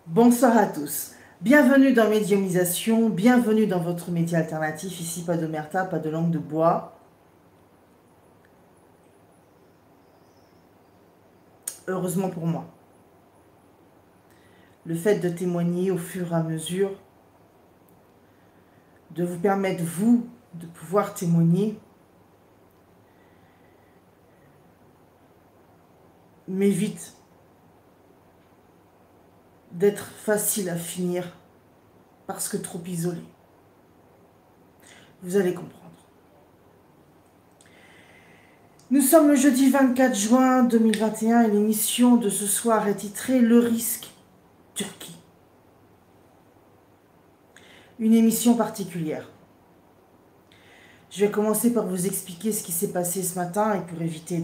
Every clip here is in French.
Bonsoir à tous. Bienvenue dans Médiumisation, bienvenue dans votre média alternatif. Ici, pas d'omerta, pas de langue de bois. Heureusement pour moi. Le fait de témoigner au fur et à mesure, de vous permettre, vous, de pouvoir témoigner, m'évite d'être facile à finir parce que trop isolé. Vous allez comprendre. Nous sommes le jeudi 24 juin 2021 et l'émission de ce soir est titrée Le risque Turquie. Une émission particulière. Je vais commencer par vous expliquer ce qui s'est passé ce matin et pour éviter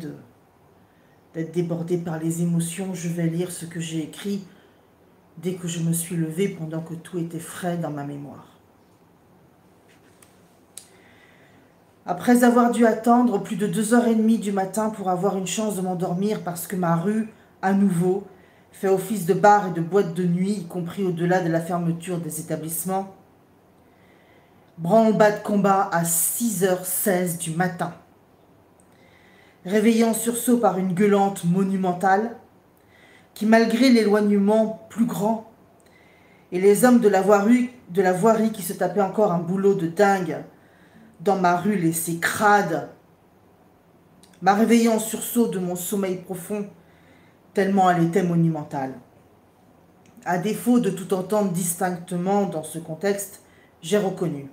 d'être débordé par les émotions, je vais lire ce que j'ai écrit dès que je me suis levée pendant que tout était frais dans ma mémoire. Après avoir dû attendre plus de 2h30 du matin pour avoir une chance de m'endormir parce que ma rue, à nouveau, fait office de bar et de boîte de nuit, y compris au-delà de la fermeture des établissements, branle-bas de combat à 6h16 du matin. Réveillé en sursaut par une gueulante monumentale, qui malgré l'éloignement plus grand et les hommes de la voirie qui se tapaient encore un boulot de dingue dans ma rue laissée crade, m'a réveillé en sursaut de mon sommeil profond, tellement elle était monumentale. À défaut de tout entendre distinctement dans ce contexte, j'ai reconnu.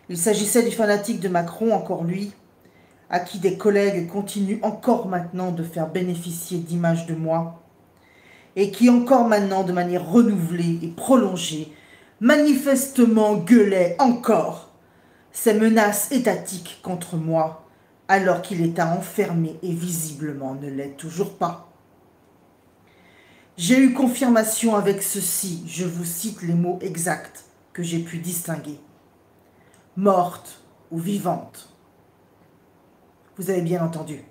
Il s'agissait du fanatique de Macron, encore lui, à qui des collègues continuent encore maintenant de faire bénéficier d'images de moi, et qui encore maintenant, de manière renouvelée et prolongée, manifestement gueulait encore ces menaces étatiques contre moi, alors qu'il était enfermé et visiblement ne l'est toujours pas. J'ai eu confirmation avec ceci, je vous cite les mots exacts que j'ai pu distinguer. Morte ou vivante. Vous avez bien entendu.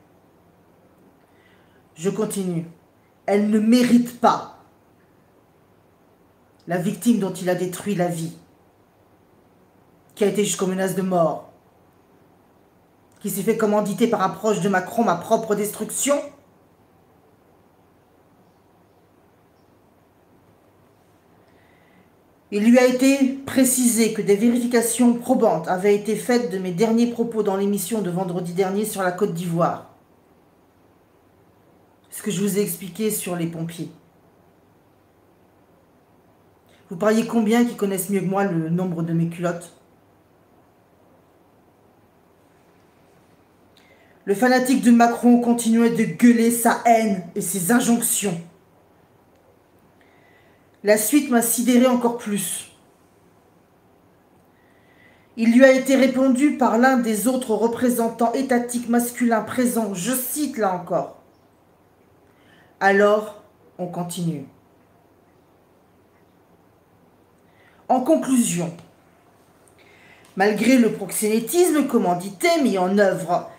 Je continue. Elle ne mérite pas la victime dont il a détruit la vie, qui a été jusqu'aux menaces de mort, qui s'est fait commanditer par un proche de Macron ma propre destruction. Il lui a été précisé que des vérifications probantes avaient été faites de mes derniers propos dans l'émission de vendredi dernier sur la Côte d'Ivoire. Ce que je vous ai expliqué sur les pompiers. Vous pariez combien qui connaissent mieux que moi le nombre de mes culottes? Le fanatique de Macron continuait de gueuler sa haine et ses injonctions. La suite m'a sidéré encore plus. Il lui a été répondu par l'un des autres représentants étatiques masculins présents, je cite là encore. Alors, on continue. En conclusion, malgré le proxénétisme commandité mis en œuvre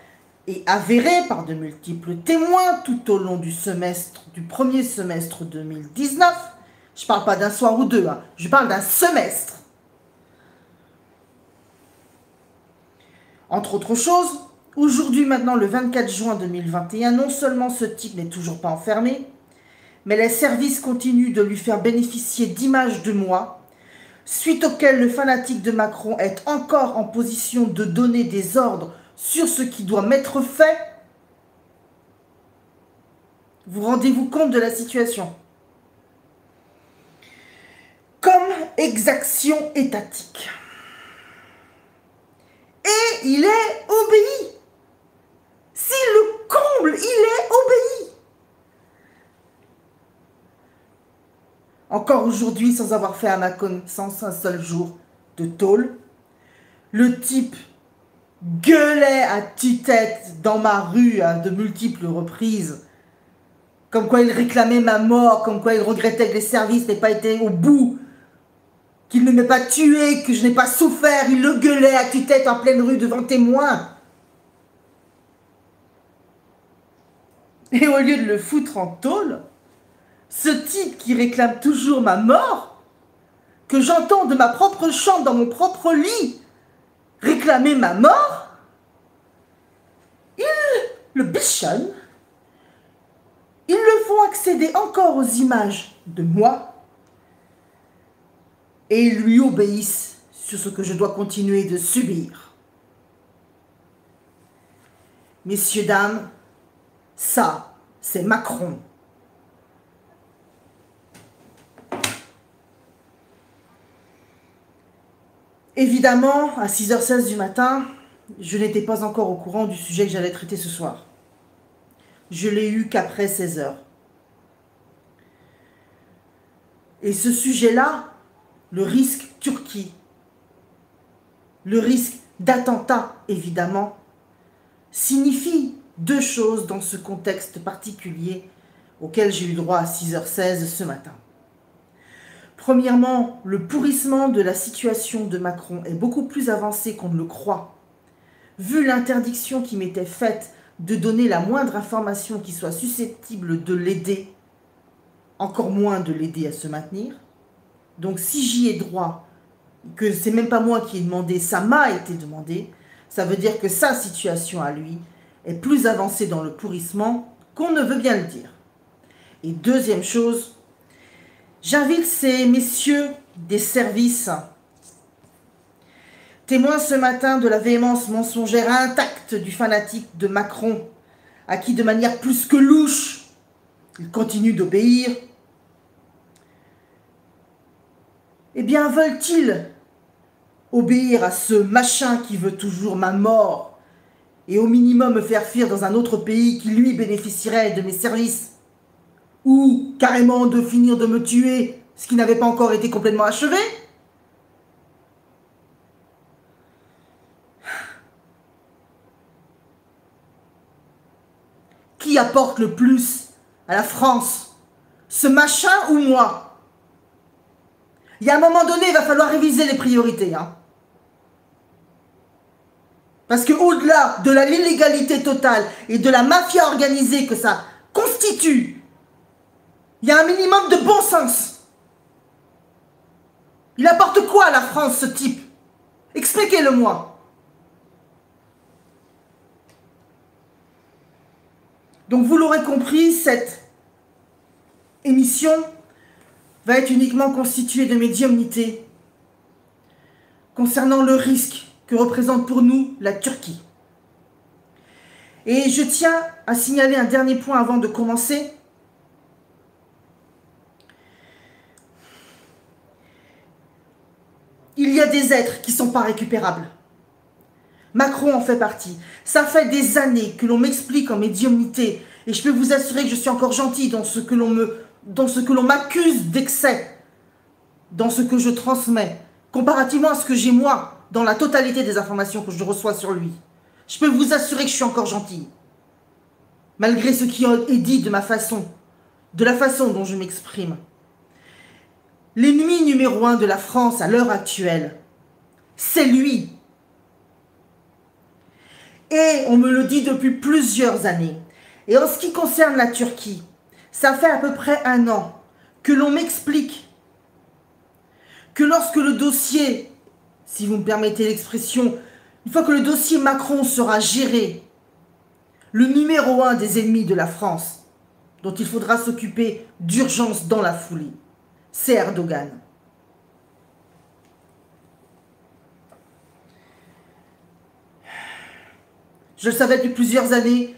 et avéré par de multiples témoins tout au long du premier semestre 2019, je ne parle pas d'un soir ou deux, je parle d'un semestre. Entre autres choses, aujourd'hui maintenant le 24 juin 2021, non seulement ce type n'est toujours pas enfermé, mais les services continuent de lui faire bénéficier d'images de moi, suite auxquelles le fanatique de Macron est encore en position de donner des ordres sur ce qui doit m'être fait. Vous rendez-vous compte de la situation? Comme exaction étatique. Et il est obéi. C'est le comble, il est obéi. Encore aujourd'hui, sans avoir fait à ma connaissance un seul jour de tôle, le type gueulait à tue-tête dans ma rue à de multiples reprises, comme quoi il réclamait ma mort, comme quoi il regrettait que les services n'aient pas été au bout, qu'il ne m'ait pas tué, que je n'ai pas souffert. Il le gueulait à tue-tête en pleine rue devant témoins. Et au lieu de le foutre en tôle, Ce type qui réclame toujours ma mort, que j'entends de ma propre chambre, dans mon propre lit, réclamer ma mort, ils le bichonnent, ils le font accéder encore aux images de moi, et ils lui obéissent sur ce que je dois continuer de subir. Messieurs, dames, ça, c'est Macron. Évidemment, à 6h16 du matin, je n'étais pas encore au courant du sujet que j'allais traiter ce soir. Je l'ai eu qu'après 16h. Et ce sujet-là, le risque Turquie, le risque d'attentat, évidemment, signifie deux choses dans ce contexte particulier auquel j'ai eu droit à 6h16 ce matin. Premièrement, le pourrissement de la situation de Macron est beaucoup plus avancé qu'on ne le croit. Vu l'interdiction qui m'était faite de donner la moindre information qui soit susceptible de l'aider, encore moins de l'aider à se maintenir. Donc si j'y ai droit, que c'est même pas moi qui ai demandé, ça m'a été demandé, ça veut dire que sa situation à lui est plus avancée dans le pourrissement qu'on ne veut bien le dire. Et deuxième chose, j'invite ces messieurs des services, témoins ce matin de la véhémence mensongère intacte du fanatique de Macron, à qui de manière plus que louche, il continue d'obéir. Eh bien, veulent-ils obéir à ce machin qui veut toujours ma mort et au minimum me faire fuir dans un autre pays qui lui bénéficierait de mes services, ou carrément de finir de me tuer, ce qui n'avait pas encore été complètement achevé? Qui apporte le plus à la France? Ce machin ou moi? Il y a un moment donné, il va falloir réviser les priorités. Parce qu'au-delà de l'illégalité totale et de la mafia organisée que ça constitue, il y a un minimum de bon sens. Il apporte quoi à la France, ce type? Expliquez-le-moi. Donc vous l'aurez compris, cette émission va être uniquement constituée de médiumnité concernant le risque que représente pour nous la Turquie. Et je tiens à signaler un dernier point avant de commencer. Il y a des êtres qui ne sont pas récupérables. Macron en fait partie. Ça fait des années que l'on m'explique en médiumnité, et je peux vous assurer que je suis encore gentil dans ce que l'on m'accuse d'excès, dans ce que je transmets, comparativement à ce que j'ai moi, dans la totalité des informations que je reçois sur lui. Je peux vous assurer que je suis encore gentil, malgré ce qui est dit de ma façon, de la façon dont je m'exprime. L'ennemi numéro 1 de la France à l'heure actuelle, c'est lui. Et on me le dit depuis plusieurs années. Et en ce qui concerne la Turquie, ça fait à peu près 1 an que l'on m'explique que lorsque le dossier, si vous me permettez l'expression, une fois que le dossier Macron sera géré, le numéro 1 des ennemis de la France, dont il faudra s'occuper d'urgence dans la foulée, c'est Erdogan. Je le savais depuis plusieurs années,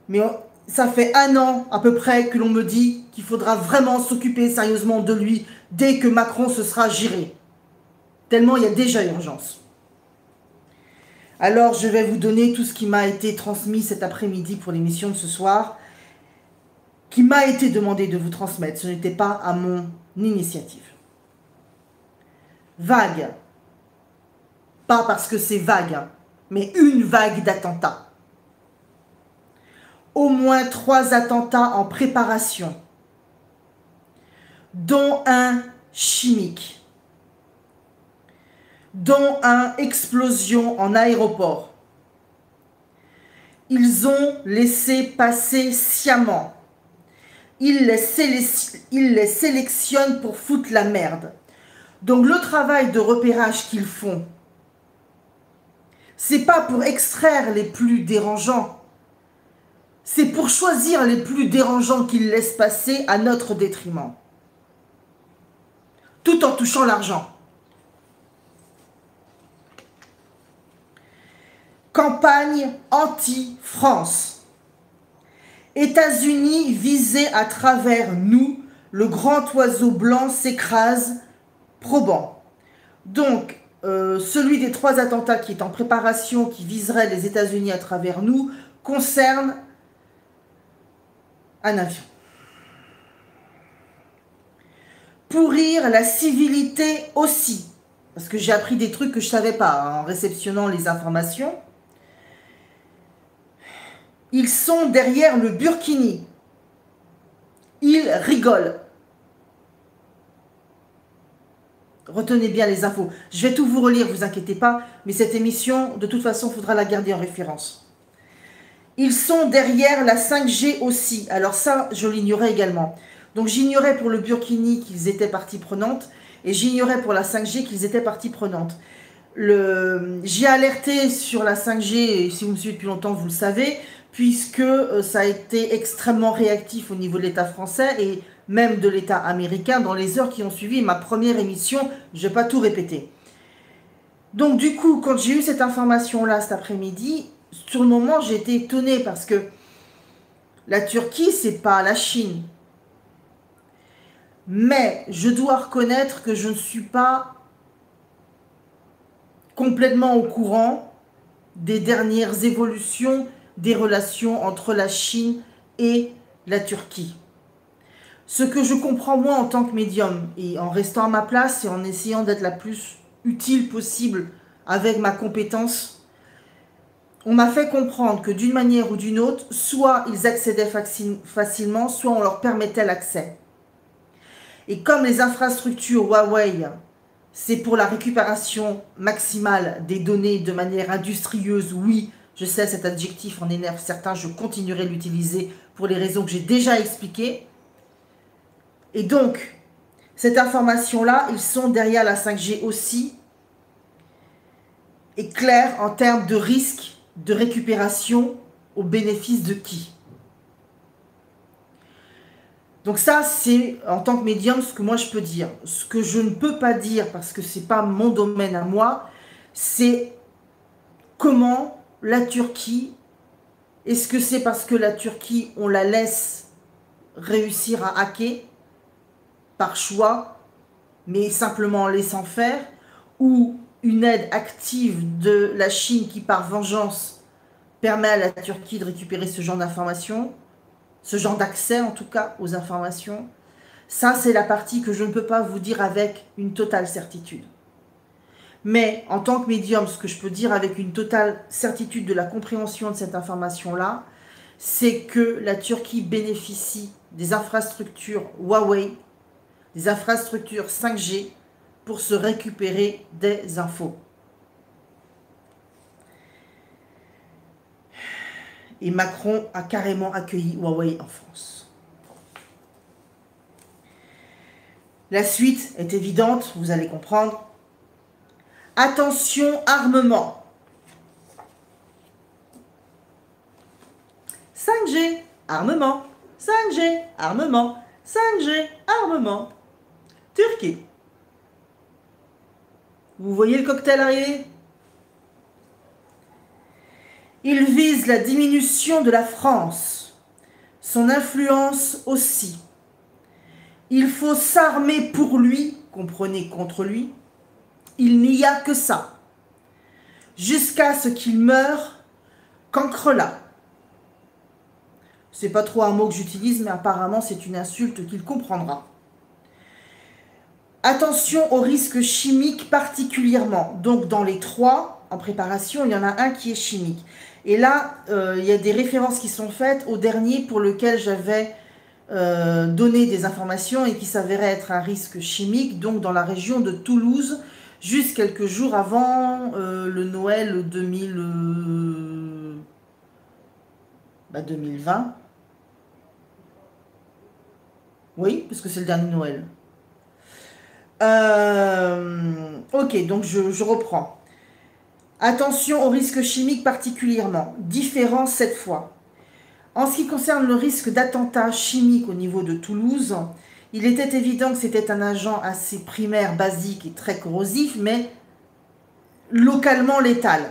mais ça fait 1 an à peu près que l'on me dit qu'il faudra vraiment s'occuper sérieusement de lui dès que Macron se sera géré. Tellement il y a déjà urgence. Alors je vais vous donner tout ce qui m'a été transmis cet après-midi pour l'émission de ce soir, qui m'a été demandé de vous transmettre. Ce n'était pas à mon initiative. Vague. Pas parce que c'est vague, mais une vague d'attentats. Au moins 3 attentats en préparation, dont un chimique, dont un explosion en aéroport. Ils ont laissé passer sciemment il les sélectionne pour foutre la merde. Donc le travail de repérage qu'ils font, c'est pas pour extraire les plus dérangeants, c'est pour choisir les plus dérangeants qu'ils laissent passer à notre détriment, tout en touchant l'argent. Campagne anti-France. États-Unis visés à travers nous, le grand oiseau blanc s'écrase, probant. Donc, celui des 3 attentats qui est en préparation, qui viserait les États-Unis à travers nous, concerne un avion. Pourrir la civilité aussi, parce que j'ai appris des trucs que je ne savais pas en réceptionnant les informations. Ils sont derrière le Burkini. Ils rigolent. Retenez bien les infos. Je vais tout vous relire, vous inquiétez pas, mais cette émission, de toute façon, il faudra la garder en référence. Ils sont derrière la 5G aussi. Alors ça, je l'ignorais également. Donc j'ignorais pour le Burkini qu'ils étaient partie prenante, et j'ignorais pour la 5G qu'ils étaient partie prenante. J'ai alerté sur la 5G, et si vous me suivez depuis longtemps, vous le savez, puisque ça a été extrêmement réactif au niveau de l'État français et même de l'État américain dans les heures qui ont suivi ma première émission. Je ne vais pas tout répéter. Donc du coup, quand j'ai eu cette information-là cet après-midi, sur le moment, j'ai été étonnée parce que la Turquie, c'est pas la Chine. Mais je dois reconnaître que je ne suis pas complètement au courant des dernières évolutions des relations entre la Chine et la Turquie. Ce que je comprends moi en tant que médium, et en restant à ma place et en essayant d'être la plus utile possible avec ma compétence, on m'a fait comprendre que d'une manière ou d'une autre, soit ils accédaient facilement, soit on leur permettait l'accès. Et comme les infrastructures Huawei, c'est pour la récupération maximale des données de manière industrieuse, oui, je sais, cet adjectif en énerve certains, je continuerai de l'utiliser pour les raisons que j'ai déjà expliquées. Et donc, cette information-là, ils sont derrière la 5G aussi, est claire en termes de risque de récupération au bénéfice de qui? Donc ça, c'est en tant que médium ce que moi je peux dire. Ce que je ne peux pas dire, parce que ce n'est pas mon domaine à moi, c'est comment la Turquie, est-ce que c'est parce que la Turquie, on la laisse réussir à hacker par choix, mais simplement en laissant faire, ou une aide active de la Chine qui, par vengeance, permet à la Turquie de récupérer ce genre d'informations, ce genre d'accès en tout cas aux informations. Ça, c'est la partie que je ne peux pas vous dire avec une totale certitude. Mais en tant que médium, ce que je peux dire avec une totale certitude de la compréhension de cette information-là, c'est que la Turquie bénéficie des infrastructures Huawei, des infrastructures 5G pour se récupérer des infos. Et Macron a carrément accueilli Huawei en France. La suite est évidente, vous allez comprendre. Attention, armement. 5G, armement. 5G, armement. 5G, armement. Turquie. Vous voyez le cocktail arriver? Il vise la diminution de la France, son influence aussi. Il faut s'armer pour lui, comprenez, contre lui. Il n'y a que ça. Jusqu'à ce qu'il meure, cancrelat. C'est pas trop un mot que j'utilise, mais apparemment c'est une insulte qu'il comprendra. Attention aux risques chimiques particulièrement. Donc dans les 3 en préparation, il y en a un qui est chimique. Et là, il y a des références qui sont faites au dernier pour lequel j'avais donné des informations et qui s'avérait être un risque chimique, donc dans la région de Toulouse, juste quelques jours avant le Noël 2020. Oui, parce que c'est le dernier Noël. Ok, donc je reprends. Attention aux risques chimiques particulièrement. Différence cette fois. En ce qui concerne le risque d'attentat chimique au niveau de Toulouse, il était évident que c'était un agent assez primaire, basique et très corrosif, mais localement létal.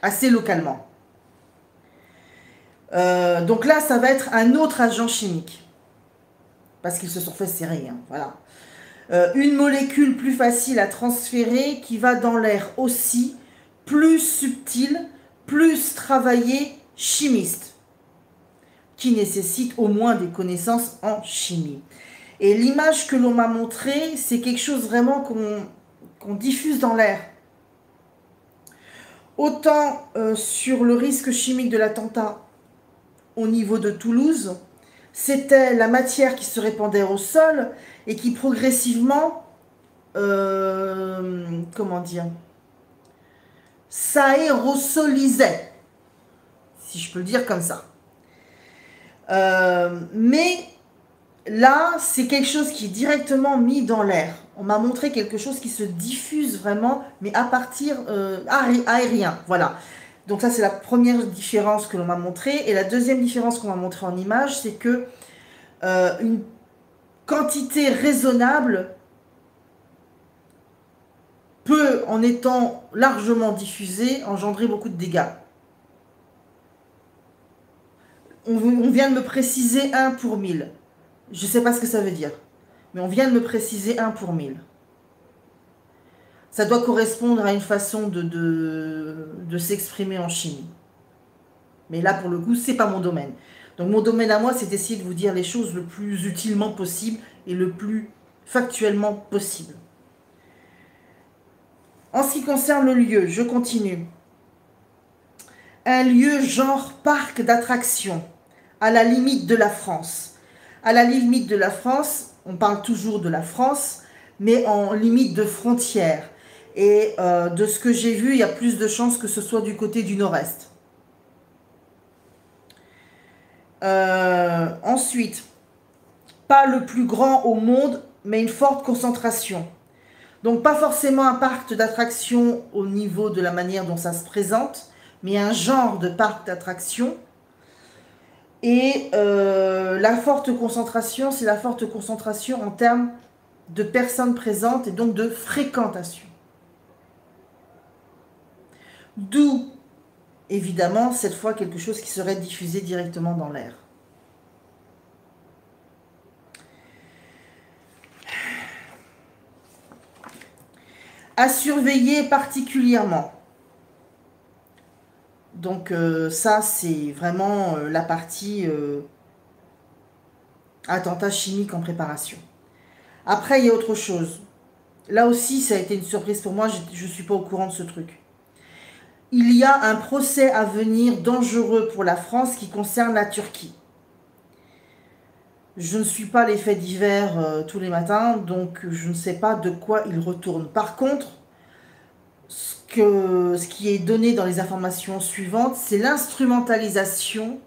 Assez localement. Donc là, ça va être un autre agent chimique. Parce qu'ils se sont fait serrer, hein, voilà. Une molécule plus facile à transférer qui va dans l'air aussi, plus subtile, plus travaillée, chimiste, qui nécessite au moins des connaissances en chimie. Et l'image que l'on m'a montrée, c'est quelque chose vraiment qu'on diffuse dans l'air. Autant sur le risque chimique de l'attentat au niveau de Toulouse, c'était la matière qui se répandait au sol et qui progressivement, comment dire, s'aérosolisait, si je peux le dire comme ça. Mais là, c'est quelque chose qui est directement mis dans l'air. On m'a montré quelque chose qui se diffuse vraiment, mais à partir aérien. Voilà. Donc ça, c'est la première différence que l'on m'a montrée. Et la deuxième différence qu'on m'a montrée en image, c'est que une quantité raisonnable peut, en étant largement diffusée, engendrer beaucoup de dégâts. On vient de me préciser 1 pour 1000. Je ne sais pas ce que ça veut dire, mais on vient de me préciser 1 pour 1000. Ça doit correspondre à une façon de s'exprimer en chimie. Mais là, pour le coup, c'est pas mon domaine. Donc mon domaine à moi, c'est d'essayer de vous dire les choses le plus utilement possible et le plus factuellement possible. En ce qui concerne le lieu, je continue. Un lieu genre parc d'attractions, à la limite de la France. À la limite de la France, on parle toujours de la France, mais en limite de frontière. Et de ce que j'ai vu, il y a plus de chances que ce soit du côté du nord-est. Ensuite, pas le plus grand au monde, mais une forte concentration. Donc pas forcément un parc d'attractions au niveau de la manière dont ça se présente, mais un genre de parc d'attractions. Et la forte concentration, c'est la forte concentration en termes de personnes présentes et donc de fréquentation. D'où, évidemment, cette fois quelque chose qui serait diffusé directement dans l'air. À surveiller particulièrement. Donc ça, c'est vraiment la partie attentat chimique en préparation. Après, il y a autre chose. Là aussi, ça a été une surprise pour moi, je ne suis pas au courant de ce truc. Il y a un procès à venir dangereux pour la France qui concerne la Turquie. Je ne suis pas les faits divers tous les matins, donc je ne sais pas de quoi il retourne. Par contre, ce qui est donné dans les informations suivantes, c'est l'instrumentalisation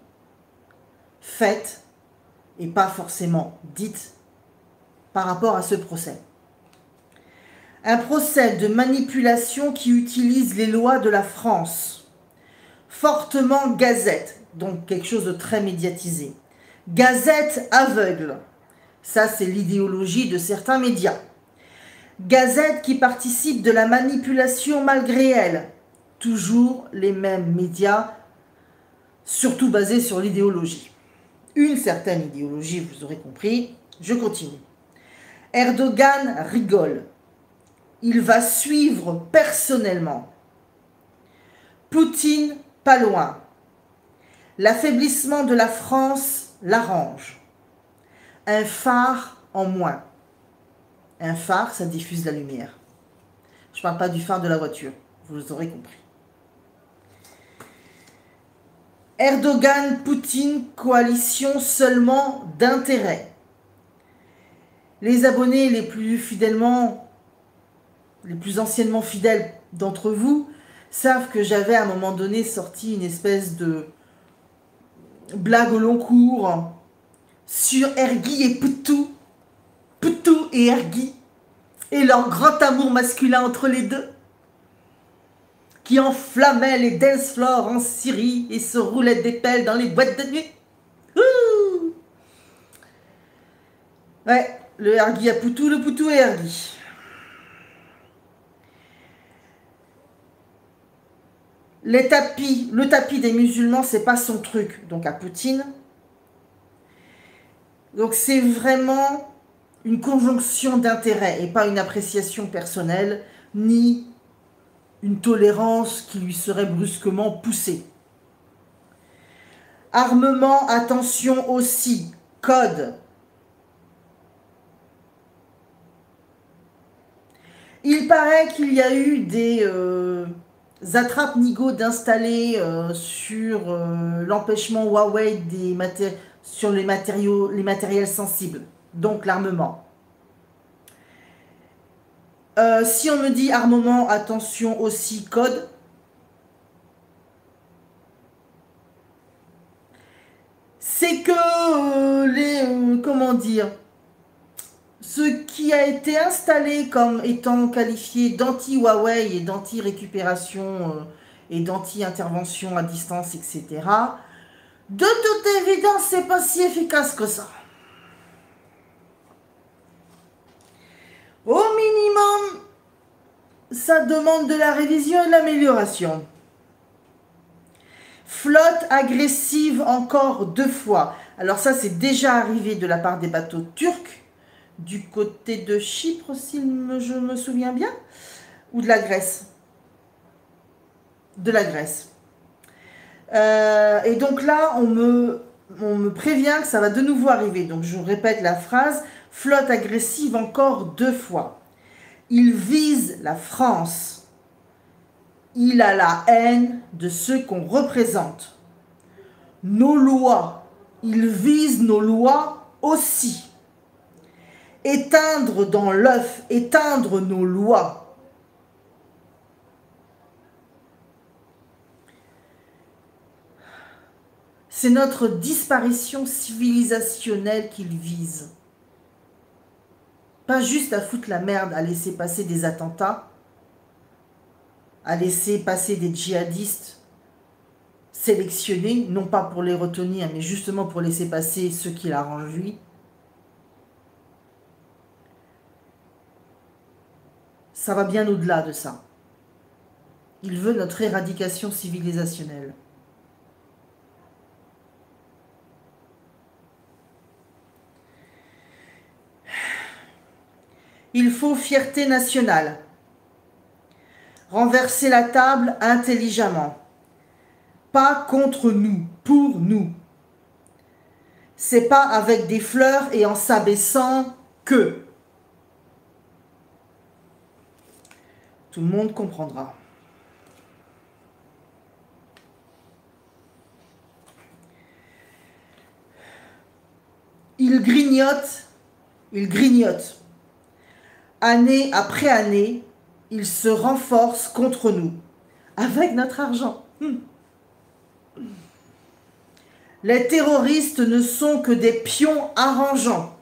faite, et pas forcément dite, par rapport à ce procès. Un procès de manipulation qui utilise les lois de la France. Fortement gazette, donc quelque chose de très médiatisé. Gazette aveugle, ça c'est l'idéologie de certains médias. Gazette qui participe de la manipulation malgré elle. Toujours les mêmes médias, surtout basés sur l'idéologie. Une certaine idéologie, vous aurez compris. Je continue. Erdogan rigole. Il va suivre personnellement. Poutine, pas loin. L'affaiblissement de la France l'arrange. Un phare en moins. Un phare, ça diffuse la lumière. Je ne parle pas du phare de la voiture, vous aurez compris. Erdogan, Poutine, coalition seulement d'intérêt. Les abonnés les plus fidèlement, les plus anciennement fidèles d'entre vous savent que j'avais à un moment donné sorti une espèce de blague au long cours sur Erguy et Poutou, Poutou et Erguy, et leur grand amour masculin entre les deux, qui enflammait les dance floors en Syrie et se roulait des pelles dans les boîtes de nuit. Ouh, ouais, le Erguy à Poutou, le Poutou et Erguy. Le tapis des musulmans, c'est pas son truc, donc à Poutine. Donc c'est vraiment une conjonction d'intérêts et pas une appréciation personnelle, ni une tolérance qui lui serait brusquement poussée. Armement, attention aussi, code. Il paraît qu'il y a eu des attrape-nigo d'installer sur l'empêchement Huawei sur les matériels sensibles, donc l'armement. Si on me dit armement, attention aussi, code, c'est que comment dire, ce qui a été installé comme étant qualifié d'anti-Huawei et d'anti-récupération et d'anti-intervention à distance, etc., de toute évidence, c'est pas si efficace que ça. Au minimum, ça demande de la révision et de l'amélioration. Flotte agressive encore 2 fois. Alors ça, c'est déjà arrivé de la part des bateaux turcs, du côté de Chypre, si je me souviens bien, ou de la Grèce. De la Grèce. Et donc là, on me prévient que ça va de nouveau arriver. Donc je vous répète la phrase, flotte agressive encore 2 fois. Il vise la France. Il a la haine de ceux qu'on représente. Nos lois, il vise nos lois aussi. Éteindre dans l'œuf, éteindre nos lois. C'est notre disparition civilisationnelle qu'il vise. Pas juste à foutre la merde, à laisser passer des attentats, à laisser passer des djihadistes sélectionnés, non pas pour les retenir, mais justement pour laisser passer ceux qui l'arrangent lui. Ça va bien au-delà de ça. Il veut notre éradication civilisationnelle. Il faut fierté nationale. Renverser la table intelligemment. Pas contre nous, pour nous. C'est pas avec des fleurs et en s'abaissant que. Tout le monde comprendra. Il grignote. Année après année, il se renforce contre nous, avec notre argent. Les terroristes ne sont que des pions arrangeants.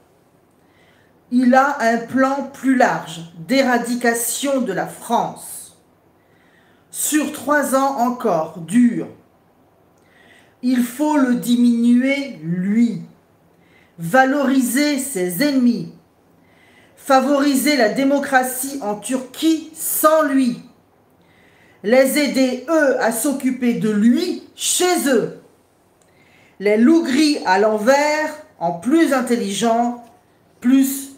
Il a un plan plus large d'éradication de la France. Sur 3 ans encore, dur. Il faut le diminuer, lui. Valoriser ses ennemis. Favoriser la démocratie en Turquie sans lui. Les aider, eux, à s'occuper de lui chez eux. Les loups gris à l'envers, en plus intelligents, plus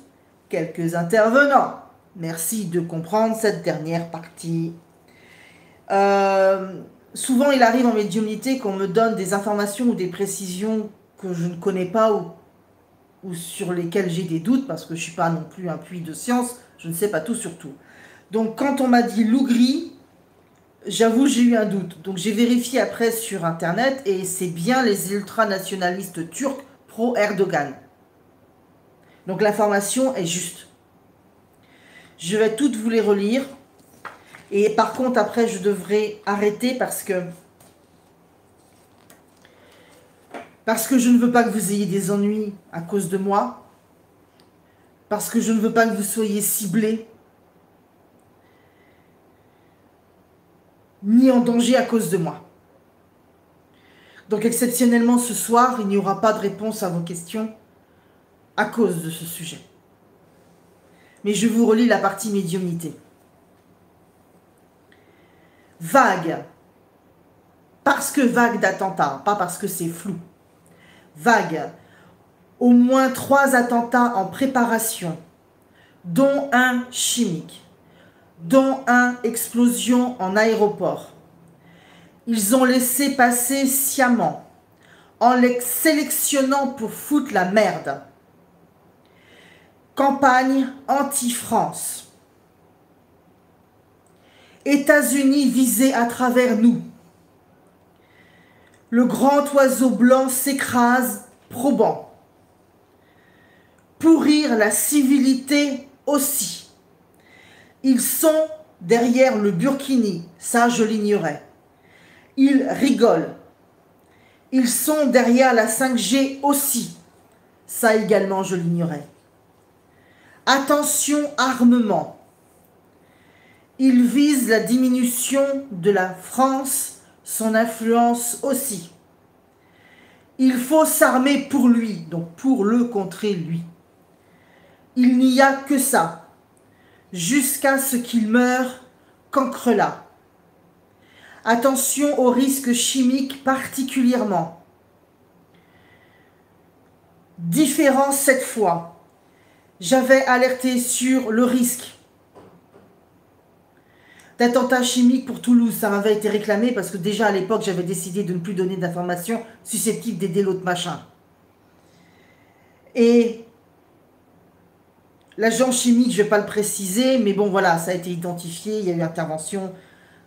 quelques intervenants. Merci de comprendre cette dernière partie. Souvent, il arrive en médiumnité qu'on me donne des informations ou des précisions que je ne connais pas ou sur lesquelles j'ai des doutes, parce que je ne suis pas non plus un puits de science, je ne sais pas tout sur tout. Donc quand on m'a dit loup gris, j'avoue j'ai eu un doute. Donc j'ai vérifié après sur internet et c'est bien les ultranationalistes turcs pro-Erdogan. Donc l'information est juste. Je vais toutes vous les relire. Et par contre après je devrais arrêter parce que Parce que je ne veux pas que vous ayez des ennuis à cause de moi. Parce que je ne veux pas que vous soyez ciblés. Ni en danger à cause de moi. Donc exceptionnellement ce soir, il n'y aura pas de réponse à vos questions à cause de ce sujet. Mais je vous relis la partie médiumnité. Vague. Parce que vague d'attentats, pas parce que c'est flou. Vague. Au moins 3 attentats en préparation, dont un chimique, dont un explosion en aéroport. Ils ont laissé passer sciemment, en les sélectionnant pour foutre la merde. Campagne anti-France. États-Unis visés à travers nous. Le grand oiseau blanc s'écrase, probant. Pourrir la civilité aussi. Ils sont derrière le Burkini, ça je l'ignorais. Ils rigolent. Ils sont derrière la 5G aussi, ça également je l'ignorais. Attention armement. Ils visent la diminution de la France, son influence aussi. Il faut s'armer pour lui, donc pour le contrer lui. Il n'y a que ça, jusqu'à ce qu'il meure cancrelat. Attention aux risques chimiques particulièrement. Différent cette fois. J'avais alerté sur le risque d'attentat chimique pour Toulouse. Ça m'avait été réclamé parce que déjà à l'époque, j'avais décidé de ne plus donner d'informations susceptibles d'aider l'autre machin. Et l'agent chimique, je ne vais pas le préciser, mais bon voilà, ça a été identifié, il y a eu intervention,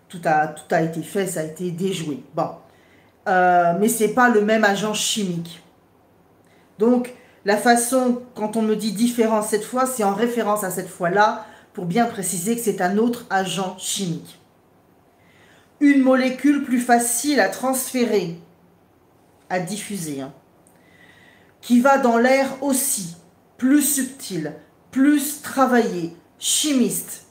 tout a été fait, ça a été déjoué. Bon. Mais ce n'est pas le même agent chimique. Donc, la façon, quand on me dit différent cette fois, c'est en référence à cette fois-là, pour bien préciser que c'est un autre agent chimique. Une molécule plus facile à transférer, à diffuser, hein, qui va dans l'air aussi, plus subtile, plus travaillée, chimiste.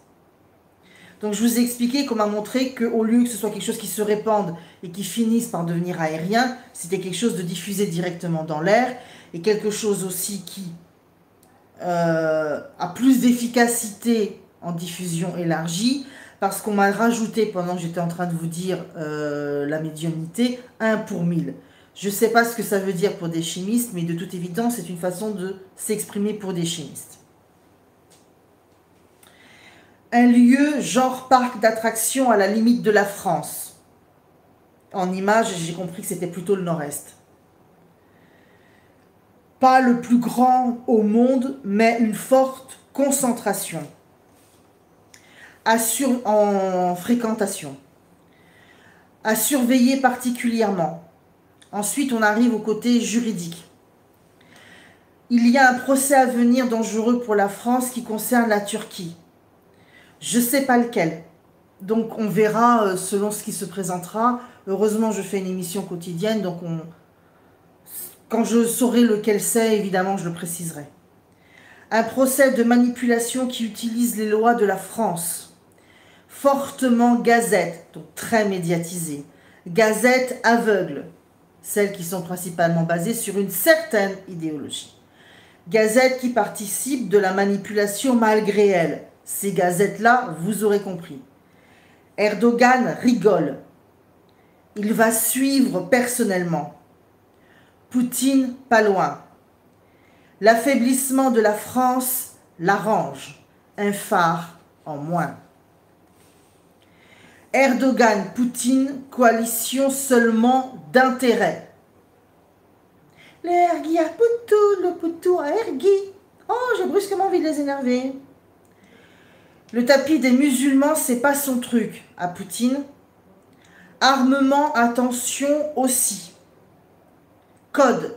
Donc je vous ai expliqué qu'on m'a montré qu'au lieu que ce soit quelque chose qui se répande et qui finisse par devenir aérien, c'était quelque chose de diffusé directement dans l'air, et quelque chose aussi qui a plus d'efficacité en diffusion élargie, parce qu'on m'a rajouté, pendant que j'étais en train de vous dire la médiumnité, 1 pour 1000. Je ne sais pas ce que ça veut dire pour des chimistes, mais de toute évidence, c'est une façon de s'exprimer pour des chimistes. Un lieu genre parc d'attractions à la limite de la France. En image, j'ai compris que c'était plutôt le nord-est. Pas le plus grand au monde, mais une forte concentration en fréquentation. À surveiller particulièrement. Ensuite, on arrive au côté juridique. Il y a un procès à venir dangereux pour la France qui concerne la Turquie. Je ne sais pas lequel. Donc on verra selon ce qui se présentera. Heureusement, je fais une émission quotidienne, donc quand je saurai lequel c'est, évidemment, je le préciserai. Un procès de manipulation qui utilise les lois de la France. Fortement gazette, donc très médiatisée. Gazette aveugle, celles qui sont principalement basées sur une certaine idéologie. Gazette qui participe de la manipulation malgré elle. Ces gazettes-là, vous aurez compris. Erdogan rigole. Il va suivre personnellement. Poutine, pas loin. L'affaiblissement de la France l'arrange. Un phare en moins. Erdogan, Poutine, coalition seulement d'intérêt. L'ergi à Poutou, le Poutou à Ergi. Oh, j'ai brusquement envie de les énerver. Le tapis des musulmans, c'est pas son truc, à Poutine. Armement, attention aussi. Code.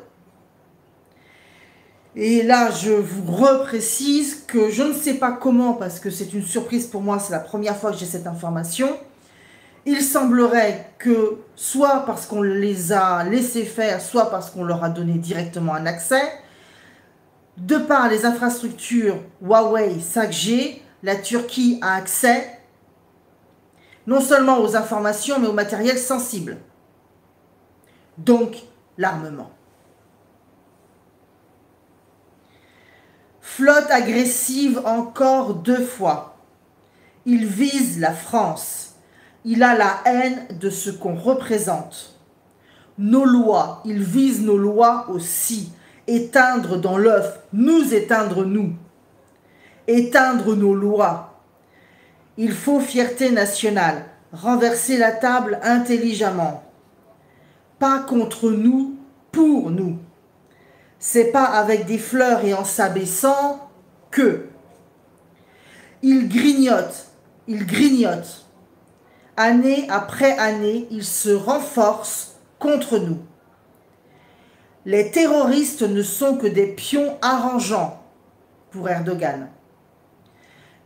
Et là, je vous reprécise que je ne sais pas comment, parce que c'est une surprise pour moi, c'est la première fois que j'ai cette information. Il semblerait que, soit parce qu'on les a laissés faire, soit parce qu'on leur a donné directement un accès, de par les infrastructures Huawei 5G, la Turquie a accès non seulement aux informations, mais au matériel sensible. Donc, l'armement. Flotte agressive encore 2 fois. Il vise la France. Il a la haine de ce qu'on représente. Nos lois, il vise nos lois aussi. Éteindre dans l'œuf, nous éteindre nous. Éteindre nos lois. Il faut fierté nationale, renverser la table intelligemment. Pas contre nous, pour nous. C'est pas avec des fleurs et en s'abaissant que. Il grignote. Année après année, il se renforce contre nous. Les terroristes ne sont que des pions arrangeants pour Erdogan.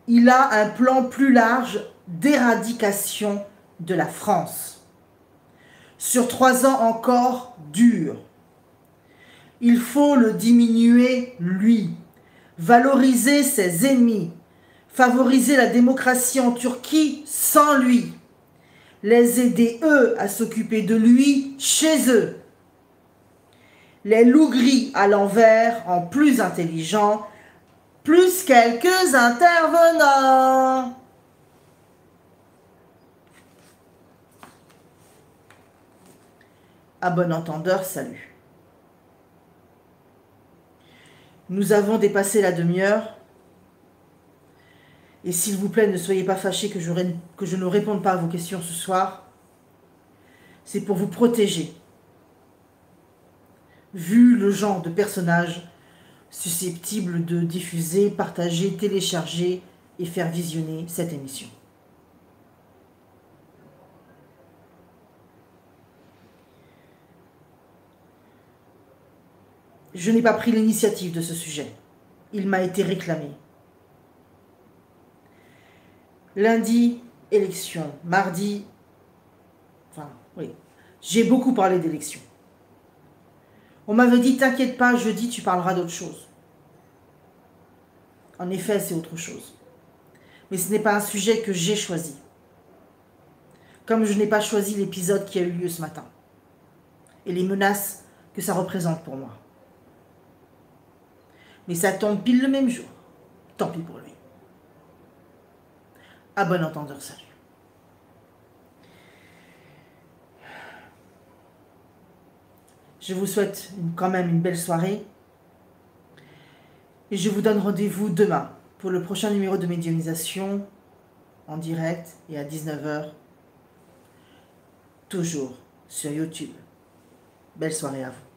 Il a un plan plus large d'éradication de la France. Sur 3 ans encore, dur. Il faut le diminuer, lui, valoriser ses ennemis, favoriser la démocratie en Turquie sans lui, les aider, eux, à s'occuper de lui chez eux. Les loups gris à l'envers, en plus intelligents, plus quelques intervenants. À bon entendeur, salut. Nous avons dépassé la demi-heure. Et s'il vous plaît, ne soyez pas fâchés que je ne réponde pas à vos questions ce soir. C'est pour vous protéger. Vu le genre de personnage susceptible de diffuser, partager, télécharger et faire visionner cette émission. Je n'ai pas pris l'initiative de ce sujet. Il m'a été réclamé. Lundi, élection. Mardi, oui, j'ai beaucoup parlé d'élection. On m'avait dit, t'inquiète pas, jeudi, tu parleras d'autre chose. En effet, c'est autre chose. Mais ce n'est pas un sujet que j'ai choisi. Comme je n'ai pas choisi l'épisode qui a eu lieu ce matin. Et les menaces que ça représente pour moi. Mais ça tombe pile le même jour. Tant pis pour lui. À bon entendeur, salut. Je vous souhaite quand même une belle soirée. Et je vous donne rendez-vous demain pour le prochain numéro de médiumisation en direct et à 19h. Toujours sur YouTube. Belle soirée à vous.